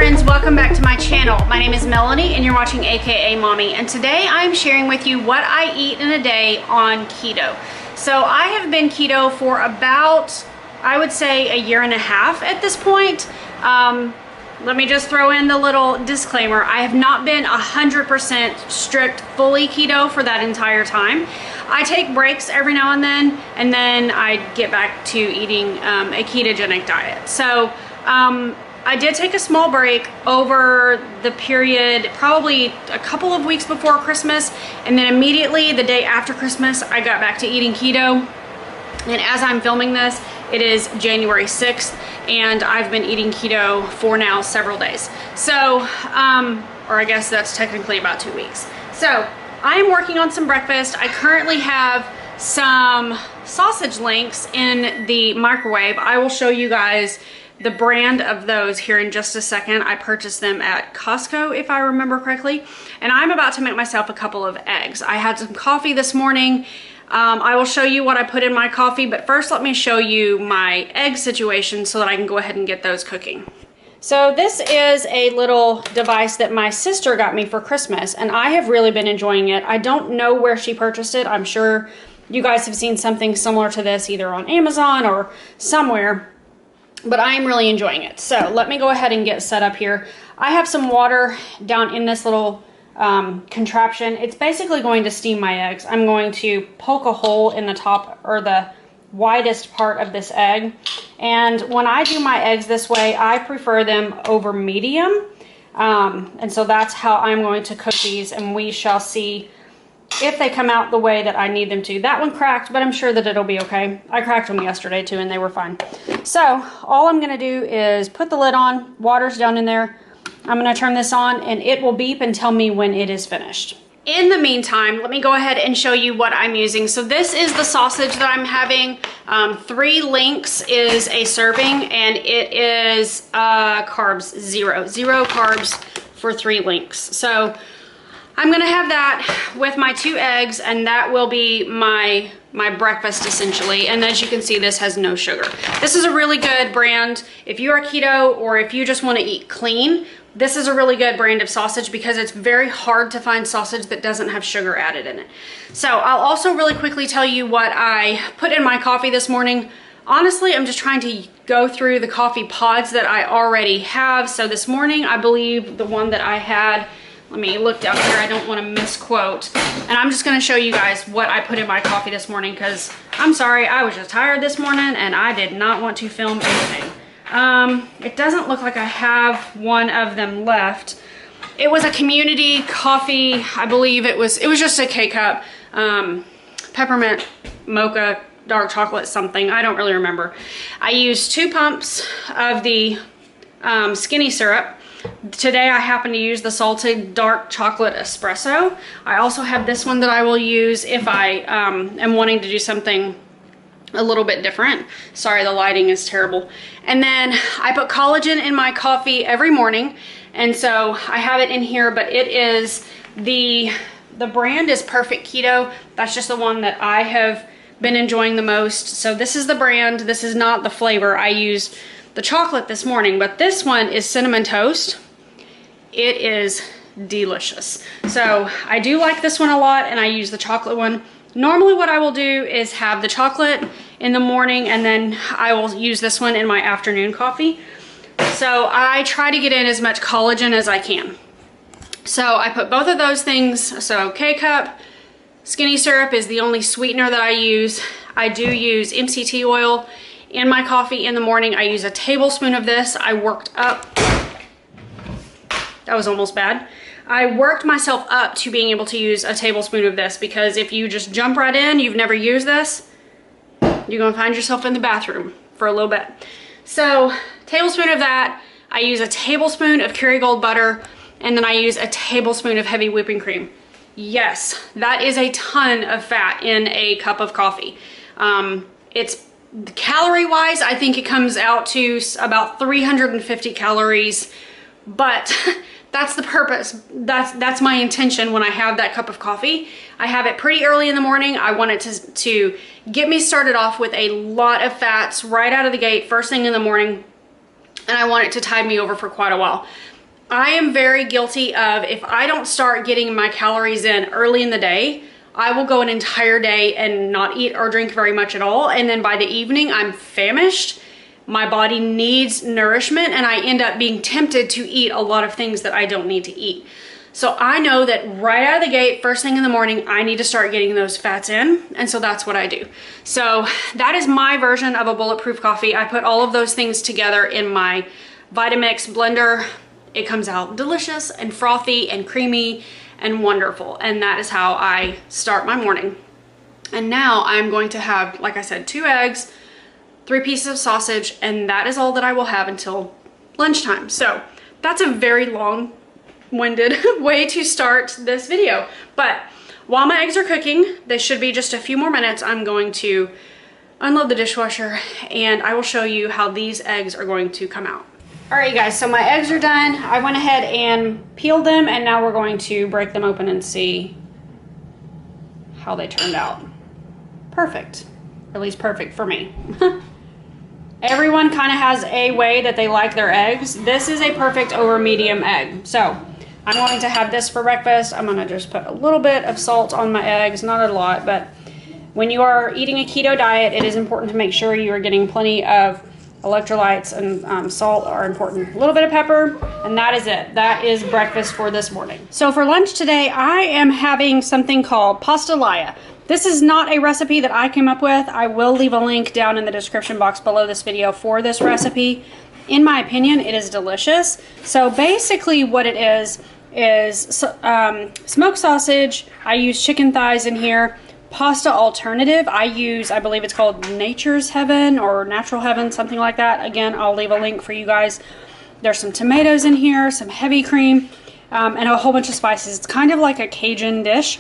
friends, welcome back to my channel. My name is Melanie and you're watching AKA Mommy, and today I'm sharing with you what I eat in a day on keto. So I have been keto for about, I would say, a year and a half at this point. Let me just throw in the little disclaimer. I have not been 100% strict fully keto for that entire time. I take breaks every now and then I get back to eating a ketogenic diet. So I did take a small break over the period, probably a couple of weeks before Christmas, and then immediately the day after Christmas, I got back to eating keto. And as I'm filming this, it is January 6th, and I've been eating keto for now several days. So, or I guess that's technically about 2 weeks. So, I am working on some breakfast. I currently have some sausage links in the microwave. I will show you guys the brand of those here in just a second. I purchased them at Costco, if I remember correctly. And I'm about to make myself a couple of eggs. I had some coffee this morning. I will show you what I put in my coffee, but first let me show you my egg situation so that I can go ahead and get those cooking. So this is a little device that my sister got me for Christmas, and I have really been enjoying it. I don't know where she purchased it. I'm sure you guys have seen something similar to this either on Amazon or somewhere, but I am really enjoying it. So let me go ahead and get set up here. I have some water down in this little contraption. It's basically going to steam my eggs. I'm going to poke a hole in the top or the widest part of this egg, and when I do my eggs this way, I prefer them over medium, and so that's how I'm going to cook these, and we shall see if they come out the way that I need them to. That one cracked, but I'm sure that it'll be okay. I cracked them yesterday too, and they were fine. So all I'm going to do is put the lid on, water's down in there. I'm going to turn this on, and it will beep and tell me when it is finished. In the meantime, let me go ahead and show you what I'm using. So this is the sausage that I'm having. 3 links is a serving, and it is carbs, zero carbs for 3 links. So I'm gonna have that with my 2 eggs, and that will be my breakfast essentially. And as you can see, this has no sugar. This is a really good brand. If you are keto or if you just want to eat clean, this is a really good brand of sausage because it's very hard to find sausage that doesn't have sugar added in it. So I'll also really quickly tell you what I put in my coffee this morning. Honestly, I'm just trying to go through the coffee pods that I already have. So this morning, I believe the one that I had, let me look down here, I don't want to misquote. And I'm just going to show you guys what I put in my coffee this morning because I'm sorry, I was just tired this morning and I did not want to film anything. It doesn't look like I have one of them left. It was a community coffee, I believe it was just a K-cup, peppermint, mocha, dark chocolate something, I don't really remember. I used 2 pumps of the skinny syrup. Today I happen to use the salted dark chocolate espresso. I also have this one that I will use if I am wanting to do something a little bit different. Sorry, the lighting is terrible. And then I put collagen in my coffee every morning, and so I have it in here, but it is the brand is Perfect Keto. That's just the one that I have been enjoying the most. So this is the brand. This is not the flavor. I used the chocolate this morning, but this one is cinnamon toast. It is delicious. So I do like this one a lot, and I use the chocolate one. Normally what I will do is have the chocolate in the morning, and then I will use this one in my afternoon coffee. So I try to get in as much collagen as I can. So I put both of those things. So K-cup, skinny syrup is the only sweetener that I use. I do use MCT oil in my coffee in the morning. I use a tablespoon of this. I worked up, that was almost bad. I worked myself up to being able to use a tablespoon of this because if you just jump right in, you've never used this, you're gonna find yourself in the bathroom for a little bit. So, tablespoon of that, I use a tablespoon of Kerrygold butter, and then I use a tablespoon of heavy whipping cream. Yes, that is a ton of fat in a cup of coffee. It's calorie-wise, I think it comes out to about 350 calories, but that's the purpose. That's my intention when I have that cup of coffee. I have it pretty early in the morning. I want it to get me started off with a lot of fats right out of the gate, first thing in the morning, and I want it to tide me over for quite a while. I am very guilty of, if I don't start getting my calories in early in the day, I will go an entire day and not eat or drink very much at all. And then by the evening, I'm famished. My body needs nourishment and I end up being tempted to eat a lot of things that I don't need to eat. So I know that right out of the gate, first thing in the morning, I need to start getting those fats in. And so that's what I do. So that is my version of a bulletproof coffee. I put all of those things together in my Vitamix blender. It comes out delicious and frothy and creamy and wonderful. And that is how I start my morning. And now I'm going to have, like I said, 2 eggs, 3 pieces of sausage, and that is all that I will have until lunchtime. So that's a very long-winded way to start this video. But while my eggs are cooking, they should be just a few more minutes, I'm going to unload the dishwasher and I will show you how these eggs are going to come out. All right, you guys, so my eggs are done. I went ahead and peeled them, and now we're going to break them open and see how they turned out. Perfect, at least perfect for me. Everyone kind of has a way that they like their eggs. This is a perfect over medium egg. So I'm going to have this for breakfast. I'm gonna just put a little bit of salt on my eggs, not a lot, but when you are eating a keto diet, it is important to make sure you are getting plenty of electrolytes, and salt are important. A little bit of pepper, and that is it. That is breakfast for this morning. So for lunch today, I am having something called pastelaia. This is not a recipe that I came up with. I will leave a link down in the description box below this video for this recipe. In my opinion, it is delicious. So basically what it is smoked sausage. I use chicken thighs in here. Pasta alternative, I believe it's called Nature's Heaven or Natural Heaven, something like that. Again, I'll leave a link for you guys. There's some tomatoes in here, some heavy cream, and a whole bunch of spices. It's kind of like a Cajun dish.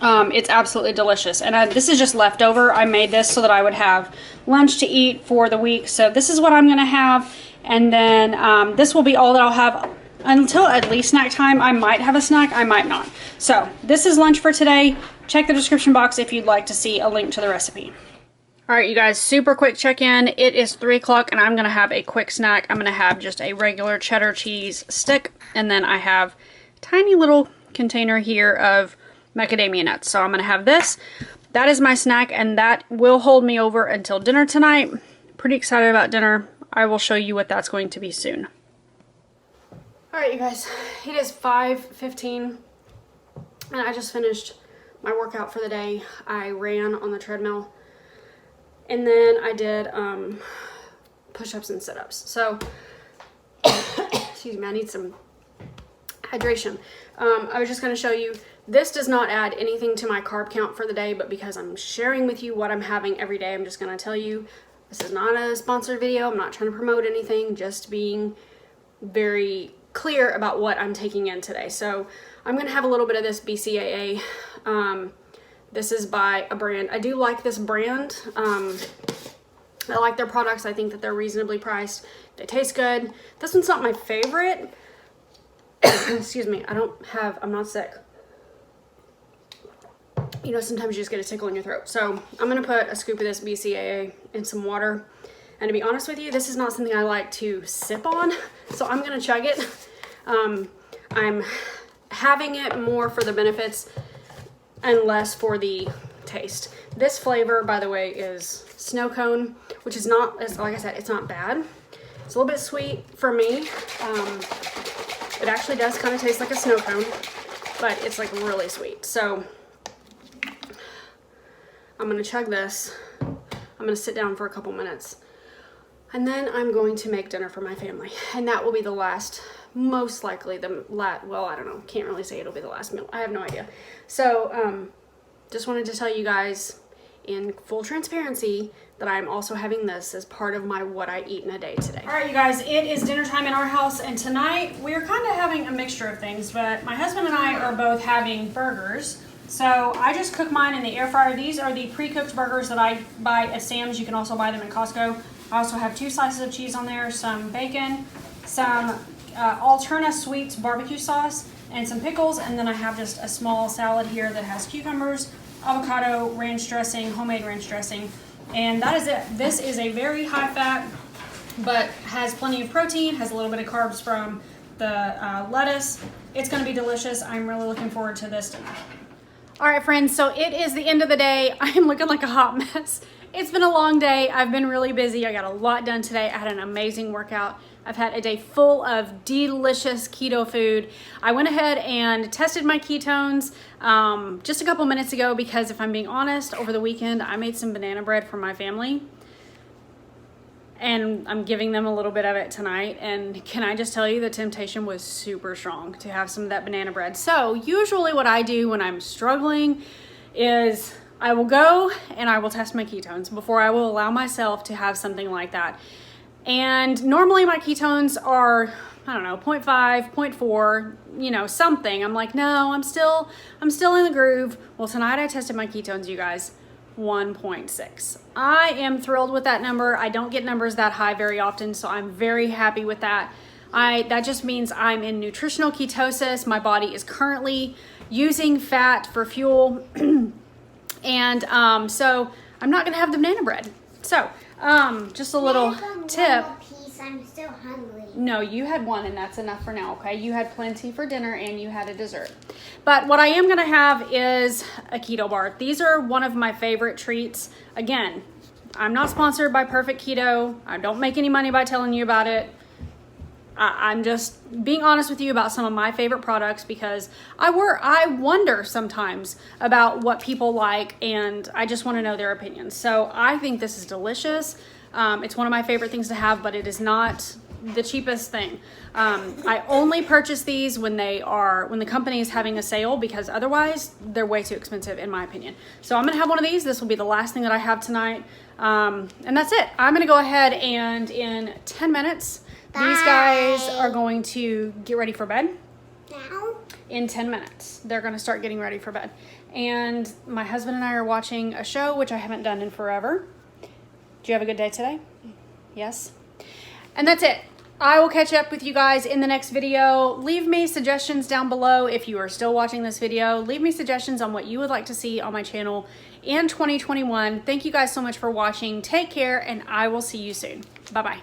It's absolutely delicious. And this is just leftover. I made this so that I would have lunch to eat for the week. So this is what I'm going to have. And then this will be all that I'll have until at least snack time. I might have a snack, I might not. So this is lunch for today. Check the description box if you'd like to see a link to the recipe. All right, you guys, super quick check-in. It is 3 o'clock and I'm gonna have a quick snack. I'm gonna have just a regular cheddar cheese stick, and then I have a tiny little container here of macadamia nuts. So I'm gonna have this. That is my snack, and that will hold me over until dinner tonight. Pretty excited about dinner. I will show you what that's going to be soon. All right, you guys, it is 5:15 and I just finished my workout for the day. I ran on the treadmill and then I did push-ups and sit-ups. So, excuse me, I need some hydration. I was just gonna show you, this does not add anything to my carb count for the day, but because I'm sharing with you what I'm having every day, I'm just gonna tell you, this is not a sponsored video. I'm not trying to promote anything, just being very clear about what I'm taking in today. So I'm gonna have a little bit of this BCAA. This is by a brand. I do like this brand. I like their products. I think that they're reasonably priced. They taste good. This one's not my favorite. Excuse me, I'm not sick. You know, sometimes you just get a tickle in your throat. So I'm gonna put a scoop of this BCAA in some water. And to be honest with you, this is not something I like to sip on, so I'm gonna chug it. I'm having it more for the benefits and less for the taste. This flavor, by the way, is snow cone, which is not, like I said, it's not bad. It's a little bit sweet for me. It actually does kind of taste like a snow cone, but it's like really sweet. So I'm gonna chug this. I'm gonna sit down for a couple minutes. And then I'm going to make dinner for my family. And that will be the last, most likely, well, I don't know. Can't really say it'll be the last meal. I have no idea. So, just wanted to tell you guys in full transparency that I'm also having this as part of my what I eat in a day today. All right, you guys, it is dinner time in our house. And tonight we're kind of having a mixture of things, but my husband and I are both having burgers. So I just cook mine in the air fryer. These are the pre-cooked burgers that I buy at Sam's. You can also buy them at Costco. I also have 2 slices of cheese on there, some bacon, some Alterna Sweets barbecue sauce, and some pickles. And then I have just a small salad here that has cucumbers, avocado, ranch dressing, homemade ranch dressing. And that is it. This is a very high fat, but has plenty of protein, has a little bit of carbs from lettuce. It's gonna be delicious. I'm really looking forward to this dinner. All right, friends, so it is the end of the day. I am looking like a hot mess. It's been a long day. I've been really busy. I got a lot done today. I had an amazing workout. I've had a day full of delicious keto food. I went ahead and tested my ketones just a couple minutes ago because if I'm being honest, over the weekend, I made some banana bread for my family. And I'm giving them a little bit of it tonight. And can I just tell you, the temptation was super strong to have some of that banana bread. So usually what I do when I'm struggling is I will go and I will test my ketones before I will allow myself to have something like that. And normally my ketones are, I don't know, 0.5, 0.4, you know, something. I'm like, no, I'm still in the groove. Well, tonight I tested my ketones, you guys, 1.6. I am thrilled with that number. I don't get numbers that high very often, so I'm very happy with that. That just means I'm in nutritional ketosis. My body is currently using fat for fuel. And so I'm not gonna have the banana bread. So just a little tip. I'm still hungry. No, you had one and that's enough for now, okay? You had plenty for dinner and you had a dessert. But what I am gonna have is a keto bar. These are one of my favorite treats. Again, I'm not sponsored by Perfect Keto. I don't make any money by telling you about it. I'm just being honest with you about some of my favorite products because I wonder sometimes about what people like and I just want to know their opinions. So I think this is delicious. It's one of my favorite things to have, but it is not the cheapest thing. I only purchase these when the company is having a sale because otherwise they're way too expensive in my opinion. So I'm gonna have one of these. This will be the last thing that I have tonight. And that's it. I'm gonna go ahead and in 10 minutes, these guys are going to get ready for bed. Now? In 10 minutes, they're gonna start getting ready for bed. And my husband and I are watching a show, which I haven't done in forever. Do you have a good day today? Yes? And that's it. I will catch up with you guys in the next video. Leave me suggestions down below if you are still watching this video. Leave me suggestions on what you would like to see on my channel in 2021. Thank you guys so much for watching. Take care, and I will see you soon. Bye-bye.